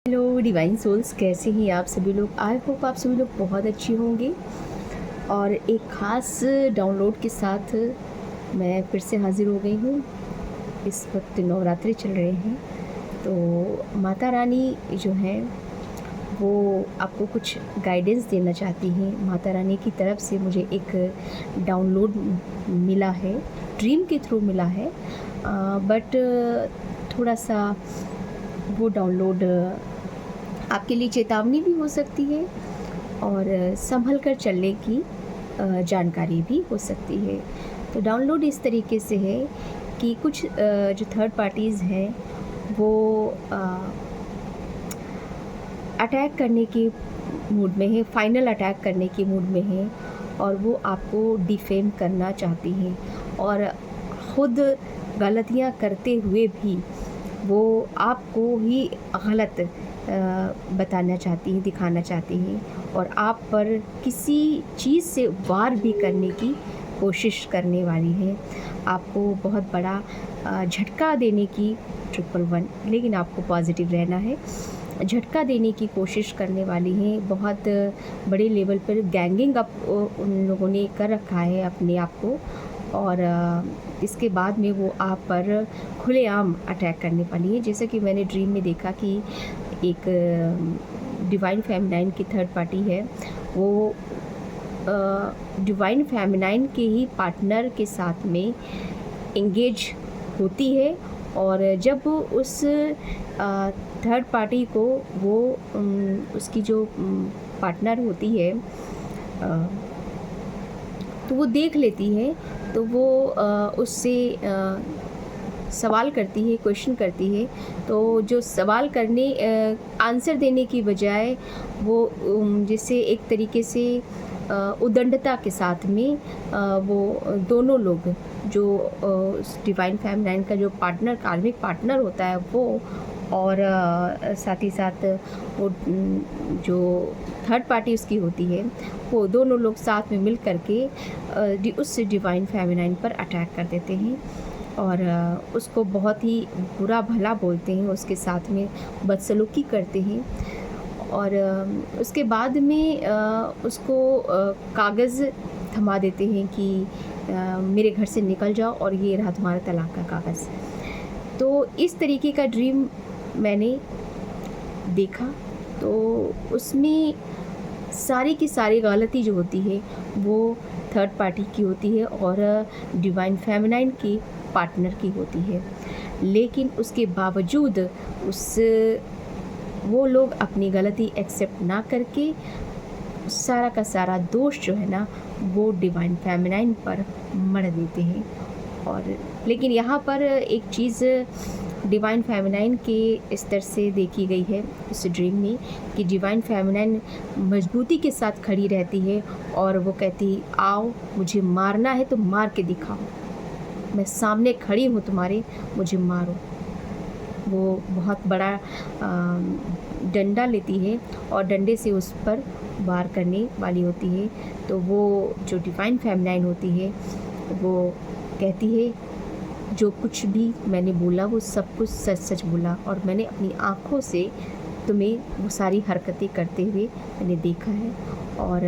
Hello divine souls, कैसे हैं आप सभी लोग। आई होप आप सभी लोग बहुत अच्छे होंगे। और एक ख़ास डाउनलोड के साथ मैं फिर से हाज़िर हो गई हूँ। इस वक्त नवरात्रि चल रहे हैं, तो माता रानी जो हैं वो आपको कुछ गाइडेंस देना चाहती हैं। माता रानी की तरफ से मुझे एक डाउनलोड मिला है, ड्रीम के थ्रू मिला है, बट थोड़ा सा वो डाउनलोड आपके लिए चेतावनी भी हो सकती है और संभल कर चलने की जानकारी भी हो सकती है। तो डाउनलोड इस तरीके से है कि कुछ जो थर्ड पार्टीज़ हैं वो अटैक करने के मूड में है, फाइनल अटैक करने के मूड में है, और वो आपको डिफेम करना चाहती हैं और ख़ुद गलतियां करते हुए भी वो आपको ही गलत बताना चाहती हैं, दिखाना चाहती हैं, और आप पर किसी चीज़ से वार भी करने की कोशिश करने वाली हैं। आपको बहुत बड़ा झटका देने की 111, लेकिन आपको पॉजिटिव रहना है। झटका देने की कोशिश करने वाली हैं। बहुत बड़े लेवल पर गैंगिंग अप उन लोगों ने कर रखा है अपने आप को, और इसके बाद में वो आप पर खुलेआम अटैक करने वाली है। जैसे कि मैंने ड्रीम में देखा कि एक डिवाइन फेमिनाइन की थर्ड पार्टी है, वो डिवाइन फेमिनाइन के ही पार्टनर के साथ में इंगेज होती है, और जब उस थर्ड पार्टी को वो उसकी जो पार्टनर होती है तो वो देख लेती है, तो वो उससे सवाल करती है, क्वेश्चन करती है। तो जो सवाल करने आंसर देने की बजाय वो जैसे एक तरीके से उद्दंडता के साथ में वो दोनों लोग जो डिवाइन फेमिनाइन का जो पार्टनर, कार्मिक पार्टनर होता है वो, और साथ ही साथ वो जो थर्ड पार्टी उसकी होती है, वो दोनों लोग साथ में मिल करके उस डिवाइन फेमिनाइन पर अटैक कर देते हैं और उसको बहुत ही बुरा भला बोलते हैं, उसके साथ में बदसलूकी करते हैं, और उसके बाद में उसको कागज़ थमा देते हैं कि मेरे घर से निकल जाओ, और ये रहा तुम्हारा तलाक का कागज़। तो इस तरीके का ड्रीम मैंने देखा, तो उसमें सारी की सारी गलती जो होती है वो थर्ड पार्टी की होती है और डिवाइन फेमिनाइन की पार्टनर की होती है। लेकिन उसके बावजूद वो लोग अपनी गलती एक्सेप्ट ना करके सारा का सारा दोष जो है ना वो डिवाइन फेमिनाइन पर मढ़ देते हैं। और लेकिन यहाँ पर एक चीज़ डिवाइन फेमिनाइन के स्तर से देखी गई है इस ड्रीम में कि डिवाइन फेमिनाइन मजबूती के साथ खड़ी रहती है और वो कहती, आओ मुझे मारना है तो मार के दिखाओ, मैं सामने खड़ी हूँ तुम्हारे, मुझे मारो। वो बहुत बड़ा डंडा लेती है और डंडे से उस पर वार करने वाली होती है। तो वो जो डिवाइन फेमिनाइन होती है वो कहती है, जो कुछ भी मैंने बोला वो सब कुछ सच सच बोला, और मैंने अपनी आँखों से तुम्हें वो सारी हरकतें करते हुए मैंने देखा है, और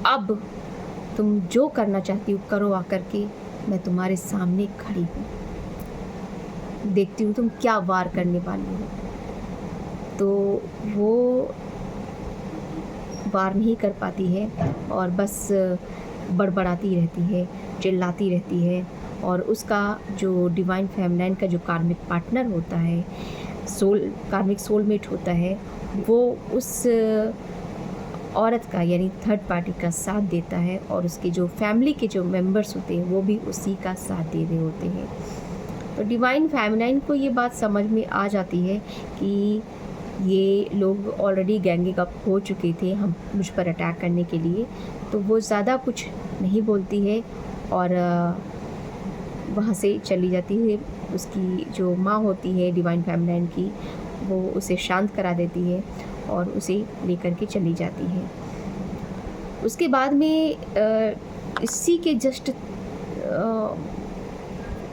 अब तुम जो करना चाहती हो करो आकर के, मैं तुम्हारे सामने खड़ी हूँ, देखती हूँ तुम क्या वार करने वाली हो। तो वो वार नहीं कर पाती है और बस बड़बड़ाती रहती है, चिल्लाती रहती है, और उसका जो डिवाइन फेमिनाइन का जो कार्मिक पार्टनर होता है, कार्मिक सोलमेट होता है, वो उस औरत का यानी थर्ड पार्टी का साथ देता है, और उसके जो फैमिली के जो मेंबर्स होते हैं वो भी उसी का साथ दे रहे होते हैं। तो डिवाइन फेमिनाइन को ये बात समझ में आ जाती है कि ये लोग ऑलरेडी गैंगिंग अप हो चुके थे हम मुझ पर अटैक करने के लिए, तो वो ज़्यादा कुछ नहीं बोलती है और वहाँ से चली जाती है। उसकी जो माँ होती है डिवाइन फेमिनाइन की, वो उसे शांत करा देती है और उसे लेकर के चली जाती है। उसके बाद में इसी के जस्ट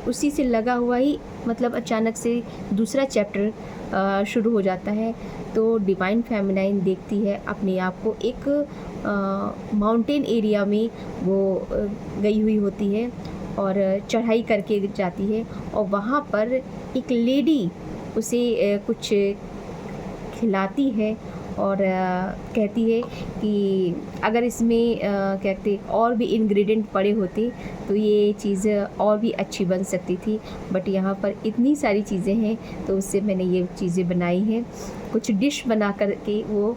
उसी से लगा हुआ ही मतलब अचानक से दूसरा चैप्टर शुरू हो जाता है। तो डिवाइन फेमिनाइन देखती है अपने आप को एक माउंटेन एरिया में वो गई हुई होती है और चढ़ाई करके जाती है, और वहाँ पर एक लेडी उसे कुछ खिलाती है और कहती है कि अगर इसमें कहते और भी इंग्रेडिएंट पड़े होते तो ये चीज़ और भी अच्छी बन सकती थी, बट यहाँ पर इतनी सारी चीज़ें हैं तो उससे मैंने ये चीज़ें बनाई हैं। कुछ डिश बना कर के वो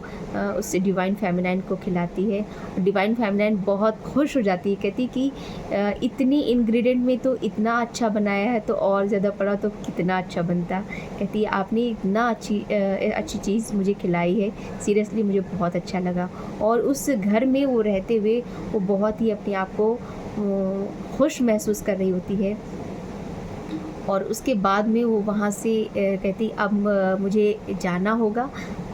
उससे डिवाइन फेमिनाइन को खिलाती है। डिवाइन फेमिनाइन बहुत खुश हो जाती है, कहती कि इतनी इंग्रेडिएंट में तो इतना अच्छा बनाया है, तो और ज़्यादा पड़ा तो कितना अच्छा बनता। कहती है आपने इतना अच्छी चीज़ मुझे खिलाई है, सीरियसली मुझे बहुत अच्छा लगा। और उस घर में वो रहते हुए वो बहुत ही अपने आप को खुश महसूस कर रही होती है। और उसके बाद में वो वहाँ से कहती अब मुझे जाना होगा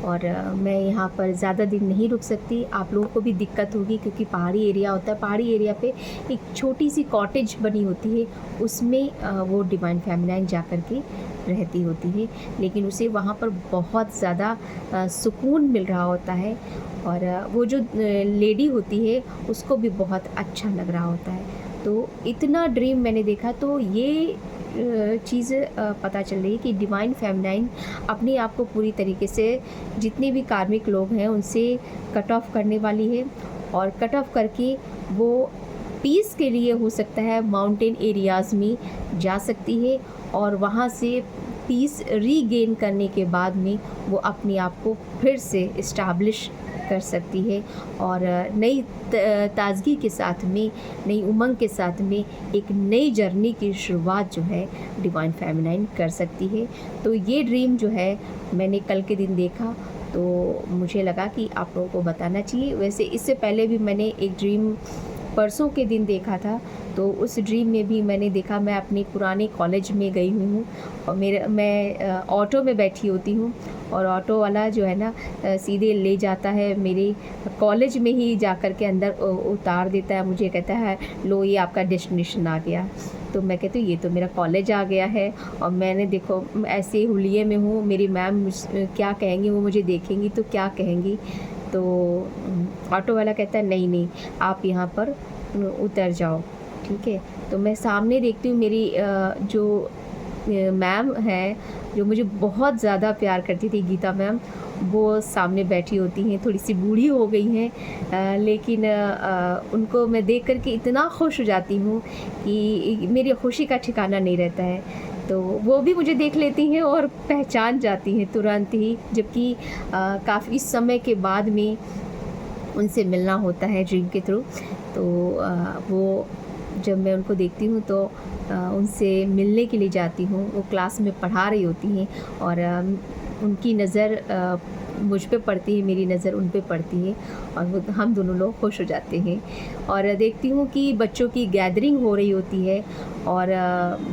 और मैं यहाँ पर ज़्यादा दिन नहीं रुक सकती, आप लोगों को भी दिक्कत होगी क्योंकि पहाड़ी एरिया होता है। पहाड़ी एरिया पे एक छोटी सी कॉटेज बनी होती है, उसमें वो डिवाइन फेमिनाइन जा कर के रहती होती है, लेकिन उसे वहाँ पर बहुत ज़्यादा सुकून मिल रहा होता है और वो जो लेडी होती है उसको भी बहुत अच्छा लग रहा होता है। तो इतना ड्रीम मैंने देखा, तो ये चीज़ पता चल रही है कि डिवाइन फेमिनाइन अपने आप को पूरी तरीके से जितने भी कार्मिक लोग हैं उनसे कट ऑफ करने वाली है, और कट ऑफ करके वो पीस के लिए हो सकता है माउंटेन एरियाज़ में जा सकती है, और वहाँ से पीस रीगेन करने के बाद में वो अपने आप को फिर से इस्टाब्लिश कर सकती है और नई ताज़गी के साथ में, नई उमंग के साथ में एक नई जर्नी की शुरुआत जो है डिवाइन फेमिनाइन कर सकती है। तो ये ड्रीम जो है मैंने कल के दिन देखा, तो मुझे लगा कि आप लोगों को बताना चाहिए। वैसे इससे पहले भी मैंने एक ड्रीम परसों के दिन देखा था, तो उस ड्रीम में भी मैंने देखा मैं अपने पुराने कॉलेज में गई हुई हूँ और मैं ऑटो में बैठी होती हूँ और ऑटो वाला जो है ना सीधे ले जाता है मेरे कॉलेज में ही जा कर के अंदर उतार देता है। मुझे कहता है लो ये आपका डेस्टिनेशन आ गया। तो मैं कहती हूँ ये तो मेरा कॉलेज आ गया है और मैंने देखो ऐसे हुलिये में हूँ, मेरी मैम क्या कहेंगी, वो मुझे देखेंगी तो क्या कहेंगी। तो ऑटो वाला कहता है नहीं नहीं आप यहाँ पर उतर जाओ, ठीक है। तो मैं सामने देखती हूँ मेरी जो मैम है जो मुझे बहुत ज़्यादा प्यार करती थी, गीता मैम, वो सामने बैठी होती हैं। थोड़ी सी बूढ़ी हो गई हैं लेकिन उनको मैं देख कर के इतना खुश हो जाती हूँ कि मेरी खुशी का ठिकाना नहीं रहता है। तो वो भी मुझे देख लेती हैं और पहचान जाती हैं तुरंत ही, जबकि काफ़ी समय के बाद में उनसे मिलना होता है ड्रीम के थ्रू। तो वो जब मैं उनको देखती हूँ तो उनसे मिलने के लिए जाती हूँ। वो क्लास में पढ़ा रही होती हैं और उनकी नज़र मुझ पे पड़ती है, मेरी नज़र उन पे पड़ती है और वो हम दोनों लोग खुश हो जाते हैं। और देखती हूँ कि बच्चों की गैदरिंग हो रही होती है और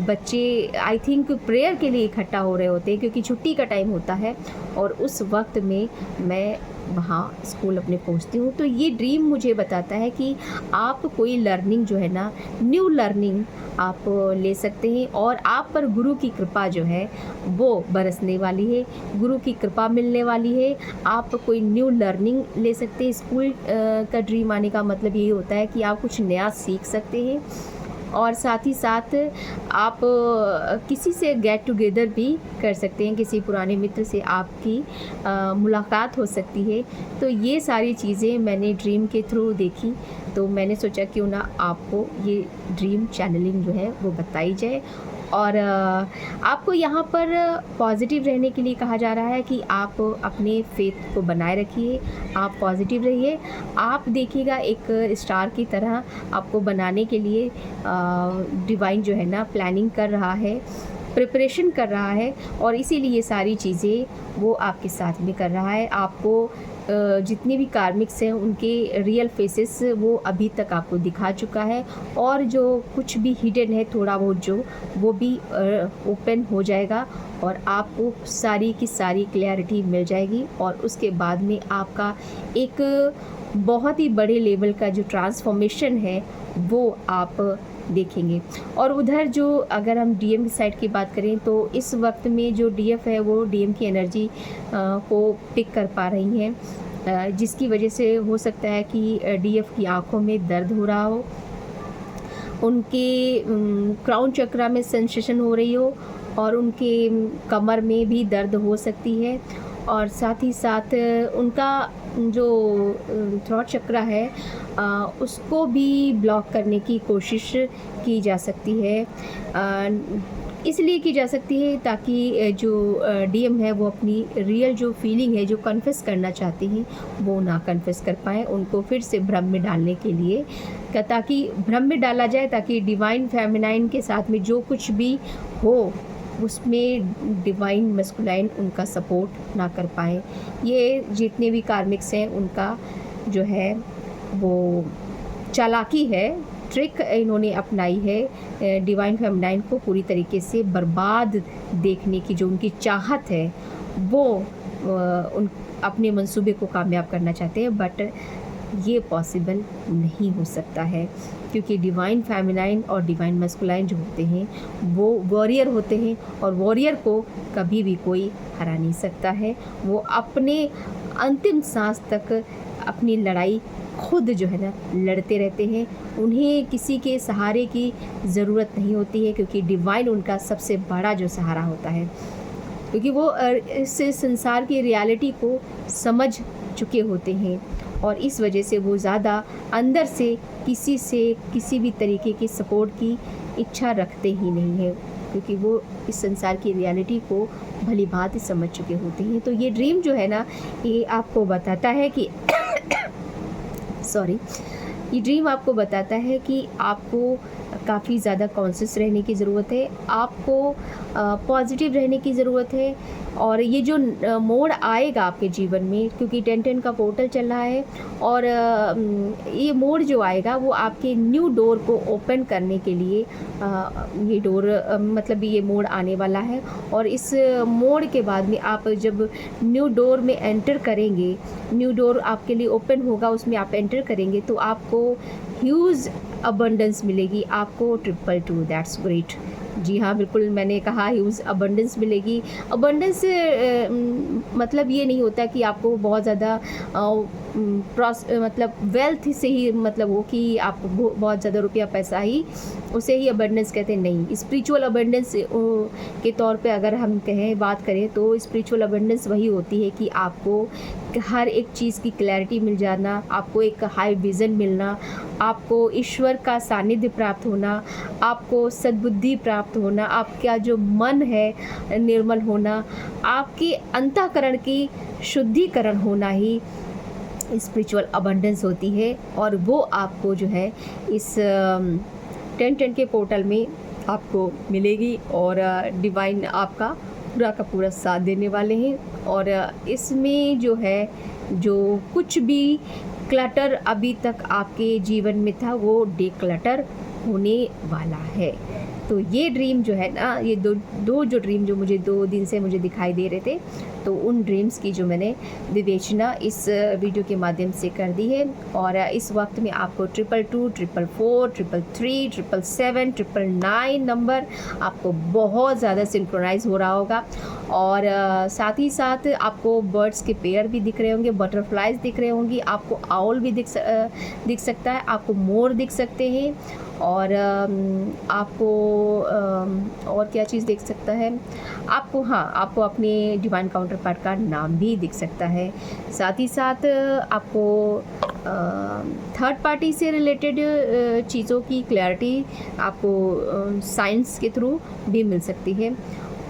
बच्चे आई थिंक प्रेयर के लिए इकट्ठा हो रहे होते हैं क्योंकि छुट्टी का टाइम होता है और उस वक्त में मैं वहाँ स्कूल अपने पहुँचती हूँ। तो ये ड्रीम मुझे बताता है कि आप कोई लर्निंग जो है ना, न्यू लर्निंग आप ले सकते हैं और आप पर गुरु की कृपा जो है वो बरसने वाली है, गुरु की कृपा मिलने वाली है। आप कोई न्यू लर्निंग ले सकते हैं। स्कूल का ड्रीम आने का मतलब यही होता है कि आप कुछ नया सीख सकते हैं और साथ ही साथ आप किसी से गेट टुगेदर भी कर सकते हैं, किसी पुराने मित्र से आपकी मुलाकात हो सकती है। तो ये सारी चीज़ें मैंने ड्रीम के थ्रू देखी, तो मैंने सोचा क्यों ना आपको ये ड्रीम चैनलिंग जो है वो बताई जाए। और आपको यहाँ पर पॉजिटिव रहने के लिए कहा जा रहा है कि आप अपने फेथ को बनाए रखिए, आप पॉजिटिव रहिए। आप देखिएगा एक स्टार की तरह आपको बनाने के लिए डिवाइन जो है ना प्लानिंग कर रहा है, प्रिपरेशन कर रहा है और इसीलिए ये सारी चीज़ें वो आपके साथ में कर रहा है। आपको जितने भी कार्मिक्स हैं उनके रियल फेसेस वो अभी तक आपको दिखा चुका है और जो कुछ भी हिडन है थोड़ा बहुत जो वो भी ओपन हो जाएगा और आपको सारी की सारी क्लैरिटी मिल जाएगी और उसके बाद में आपका एक बहुत ही बड़े लेवल का जो ट्रांसफॉर्मेशन है वो आप देखेंगे। और उधर जो अगर हम डीएम की साइड की बात करें तो इस वक्त में जो डीएफ है वो डीएम की एनर्जी को पिक कर पा रही हैं, जिसकी वजह से हो सकता है कि डीएफ की आंखों में दर्द हो रहा हो, उनके क्राउन चक्रा में सेंसेशन हो रही हो, और उनके कमर में भी दर्द हो सकती है, और साथ ही साथ उनका जो थ्रोट चक्रा है उसको भी ब्लॉक करने की कोशिश की जा सकती है। इसलिए की जा सकती है ताकि जो डीएम है वो अपनी रियल जो फीलिंग है, जो कन्फेस करना चाहते हैं, वो ना कन्फेस कर पाएँ, उनको फिर से भ्रम में डालने के लिए, ताकि भ्रम में डाला जाए, ताकि डिवाइन फेमिनाइन के साथ में जो कुछ भी हो उसमें डिवाइन मस्कुलाइन उनका सपोर्ट ना कर पाएँ। ये जितने भी कार्मिक्स हैं उनका जो है वो चालाकी है, ट्रिक इन्होंने अपनाई है डिवाइन फेमिनाइन को पूरी तरीके से बर्बाद देखने की। जो उनकी चाहत है वो उन अपने मंसूबे को कामयाब करना चाहते हैं, बट ये पॉसिबल नहीं हो सकता है, क्योंकि डिवाइन फेमिनाइन और डिवाइन मस्कुलाइन जो होते हैं वो वॉरियर होते हैं, और वॉरियर को कभी भी कोई हरा नहीं सकता है। वो अपने अंतिम सांस तक अपनी लड़ाई खुद जो है ना लड़ते रहते हैं, उन्हें किसी के सहारे की ज़रूरत नहीं होती है, क्योंकि डिवाइन उनका सबसे बड़ा जो सहारा होता है, क्योंकि वो इस संसार की रियलिटी को समझ चुके होते हैं, और इस वजह से वो ज़्यादा अंदर से किसी भी तरीके की सपोर्ट की इच्छा रखते ही नहीं है, क्योंकि वो इस संसार की रियलिटी को भली भांति समझ चुके होते हैं। तो ये ड्रीम जो है ना, ये आपको बताता है कि ये ड्रीम आपको बताता है कि आपको काफ़ी ज़्यादा कॉन्शियस रहने की ज़रूरत है, आपको पॉजिटिव रहने की ज़रूरत है, और ये जो मोड़ आएगा आपके जीवन में, क्योंकि 10-10 का पोर्टल चल रहा है, और ये मोड़ जो आएगा वो आपके न्यू डोर को ओपन करने के लिए ये डोर मतलब ये मोड़ आने वाला है। और इस मोड़ के बाद में आप जब न्यू डोर में एंटर करेंगे, न्यू डोर आपके लिए ओपन होगा, उसमें आप एंटर करेंगे तो आपको ह्यूज अबंडेंस मिलेगी, आपको 222, दैट्स ग्रेट। जी हाँ, बिल्कुल मैंने कहा ह्यूज अबंडेंस मिलेगी। अबंडेंस मतलब ये नहीं होता कि आपको बहुत ज़्यादा मतलब वेल्थ से ही मतलब हो कि आपको बहुत ज़्यादा रुपया पैसा ही उसे ही अबंडेंस कहते हैं, नहीं। स्पिरिचुअल अबंडेंस के तौर पे अगर हम बात करें तो स्पिरिचुअल अबंडेंस वही होती है कि आपको हर एक चीज़ की क्लैरिटी मिल जाना, आपको एक हाई विज़न मिलना, आपको ईश्वर का सानिध्य प्राप्त होना, आपको सद्बुद्धि प्राप्त होना, आपका जो मन है निर्मल होना, आपके अंतःकरण की शुद्धिकरण होना ही स्पिरिचुअल अबंडेंस होती है। और वो आपको जो है इस 10-10 के पोर्टल में आपको मिलेगी, और डिवाइन आपका पूरा का पूरा साथ देने वाले हैं। और इसमें जो है जो कुछ भी क्लटर अभी तक आपके जीवन में था वो डिक्लटर होने वाला है। तो ये ड्रीम जो है ना, ये दो जो ड्रीम जो मुझे 2 दिन से मुझे दिखाई दे रहे थे, तो उन ड्रीम्स की जो मैंने विवेचना इस वीडियो के माध्यम से कर दी है। और इस वक्त में आपको 222, 444, 333, 777, 999 नंबर आपको बहुत ज़्यादा सिंक्रोनाइज हो रहा होगा। और साथ ही साथ आपको बर्ड्स के पेयर भी दिख रहे होंगे, बटरफ्लाइज दिख रहे होंगी, आपको आउल भी दिख सकता है, आपको मोर दिख सकते हैं, और आपको और क्या चीज़ दिख सकता है आपको, हाँ, आपको अपने डिवाइन काउंटर पार्ट का नाम भी दिख सकता है। साथ ही साथ आपको थर्ड पार्टी से रिलेटेड चीज़ों की क्लैरिटी आपको साइंस के थ्रू भी मिल सकती है।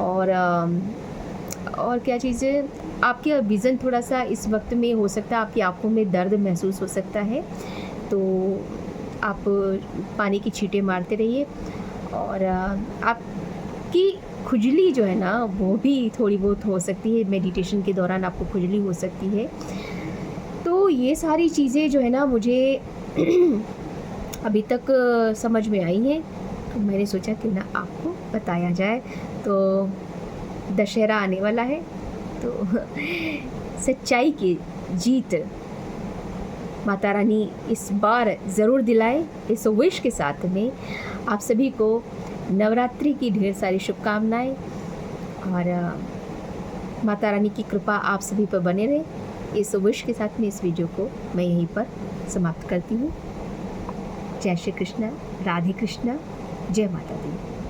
और क्या चीज़ें, आपका विज़न थोड़ा सा इस वक्त में हो सकता है, आपकी आंखों में दर्द महसूस हो सकता है, तो आप पानी की छींटे मारते रहिए। और आपकी खुजली जो है ना वो भी थोड़ी बहुत हो सकती है, मेडिटेशन के दौरान आपको खुजली हो सकती है। तो ये सारी चीज़ें जो है ना मुझे अभी तक समझ में आई हैं, तो मैंने सोचा कि ना आपको बताया जाए। तो दशहरा आने वाला है, तो सच्चाई की जीत माता रानी इस बार ज़रूर दिलाए। इस विश के साथ में आप सभी को नवरात्रि की ढेर सारी शुभकामनाएं और माता रानी की कृपा आप सभी पर बने रहे। इस विश के साथ में इस वीडियो को मैं यहीं पर समाप्त करती हूँ। जय श्री कृष्ण, राधे कृष्ण, जय माता दी।